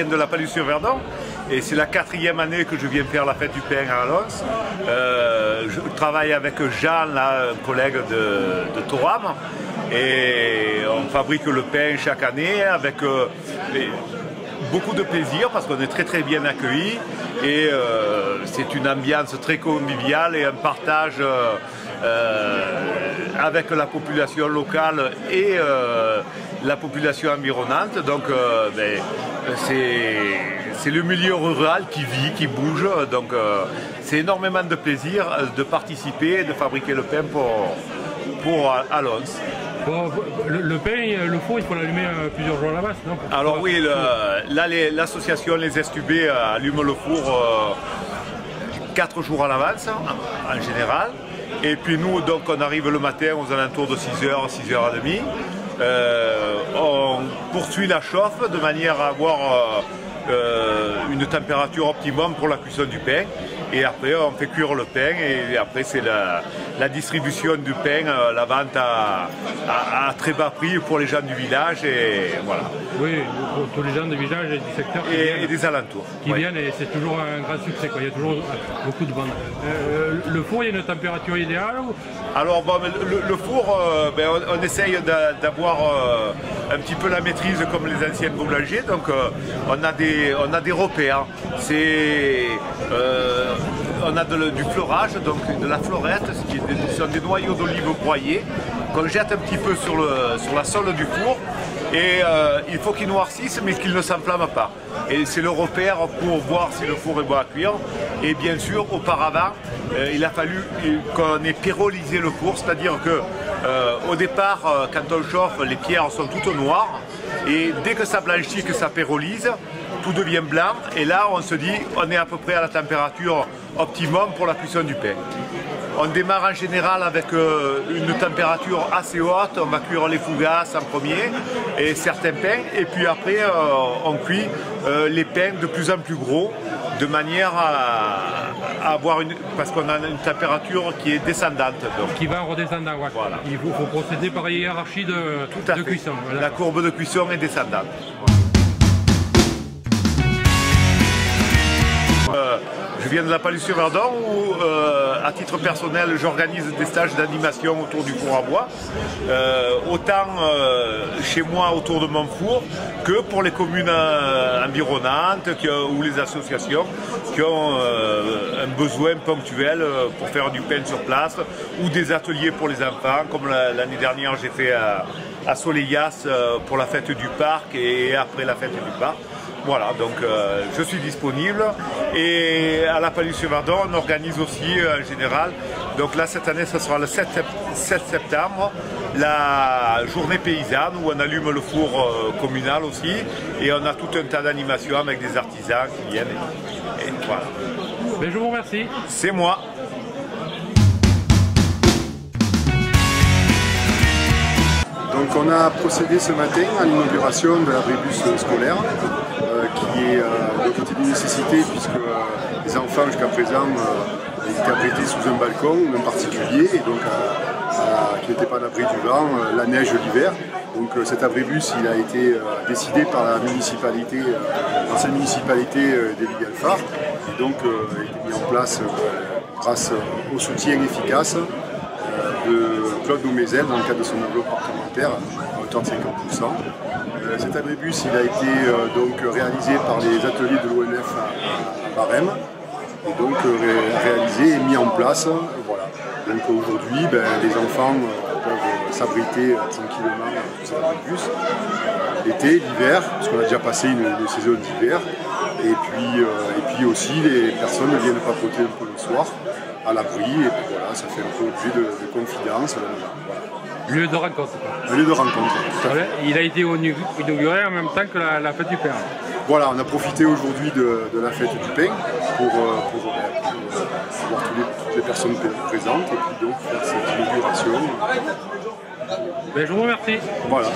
viens de la Palus-sur-Verdon et c'est la 4e année que je viens faire la fête du pain à Alons. Je travaille avec Jean, là, un collègue de Thorame, et on fabrique le pain chaque année avec beaucoup de plaisir parce qu'on est très bien accueillis et c'est une ambiance très conviviale et un partage avec la population locale et la population environnante. Donc c'est le milieu rural qui vit, qui bouge. Donc c'est énormément de plaisir de participer et de fabriquer le pain pour Alons. Bon, le pain, le four, il faut l'allumer plusieurs jours à l'avance, non? Alors oui, là l'association Les Estubés allume le four 4 jours à l'avance en général. Et puis nous, donc, on arrive le matin aux alentours de 6h, 6h30. On poursuit la chauffe de manière à avoir une température optimum pour la cuisson du pain. Et après, on fait cuire le pain et après, c'est la distribution du pain, la vente à très bas prix pour les gens du village. Et voilà. Oui, pour tous les gens du village et du secteur. Et des alentours. Qui viennent et c'est toujours un grand succès, quoi. Il y a toujours beaucoup de ventes. Le four, il y a une température idéale ou... Alors, bon, le four, on essaye d'avoir un petit peu la maîtrise comme les anciens boulangers. Donc, on a des repères. On a du fleurage, donc de la florette, ce sont des noyaux d'olive broyés qu'on jette un petit peu sur la sole du four et il faut qu'ils noircissent mais qu'ils ne s'enflamment pas. Et c'est le repère pour voir si le four est bon à cuire. Et bien sûr, auparavant, il a fallu qu'on ait pyrolisé le four, c'est-à-dire que au départ, quand on chauffe, les pierres sont toutes noires et dès que ça blanchit, que ça pyrolise, tout devient blanc et là on se dit on est à peu près à la température optimum pour la cuisson du pain. On démarre en général avec une température assez haute, on va cuire les fougasses en premier et certains pains et puis après on cuit les pains de plus en plus gros de manière à avoir parce qu'on a une température qui est descendante. Donc. Qui va en redescendant, ouais. Voilà. Il faut procéder par hiérarchie de cuisson. La courbe de cuisson est descendante. Je viens de la Palus-sur-Verdon où, à titre personnel, j'organise des stages d'animation autour du four à bois, autant chez moi autour de mon four que pour les communes environnantes ou les associations qui ont un besoin ponctuel pour faire du pain sur place ou des ateliers pour les enfants, comme l'année dernière j'ai fait à Soleillas pour la fête du parc et après la fête du parc. Voilà, donc je suis disponible et à la Palus-sur-Verdon on organise aussi en général, donc là cette année ce sera le 7 septembre, la journée paysanne où on allume le four communal aussi et on a tout un tas d'animations avec des artisans qui viennent et voilà. Mais je vous remercie. C'est moi. Donc on a procédé ce matin à l'inauguration de l'abribus scolaire qui est d'une nécessité puisque les enfants jusqu'à présent étaient abrités sous un balcon, un particulier, et donc qui n'était pas à l'abri du vent, la neige, l'hiver. Donc cet abribus il a été décidé par la municipalité, l'ancienne municipalité d'Éville-Alfard, et donc il a été mis en place grâce au soutien efficace de Claude Noumézel dans le cadre de son enveloppe parlementaire à hauteur de 50%. Cet abribus il a été donc réalisé par les ateliers de l'ONF à Barème et donc réalisé et mis en place. Voilà. Donc aujourd'hui les enfants peuvent s'abriter tranquillement sous cet abribus l'été, l'hiver, parce qu'on a déjà passé une saison d'hiver, et puis aussi les personnes viennent papoter un peu le soir à l'abri, et puis voilà, ça fait un peu objet de confidence. Voilà. Lieu de rencontre. Un lieu de rencontre, tout à fait. Il a été inauguré en même temps que la fête du pain. Voilà, on a profité aujourd'hui de la fête du pain pour voir toutes les personnes présentes et puis donc faire cette inauguration. Ben, je vous remercie. Voilà.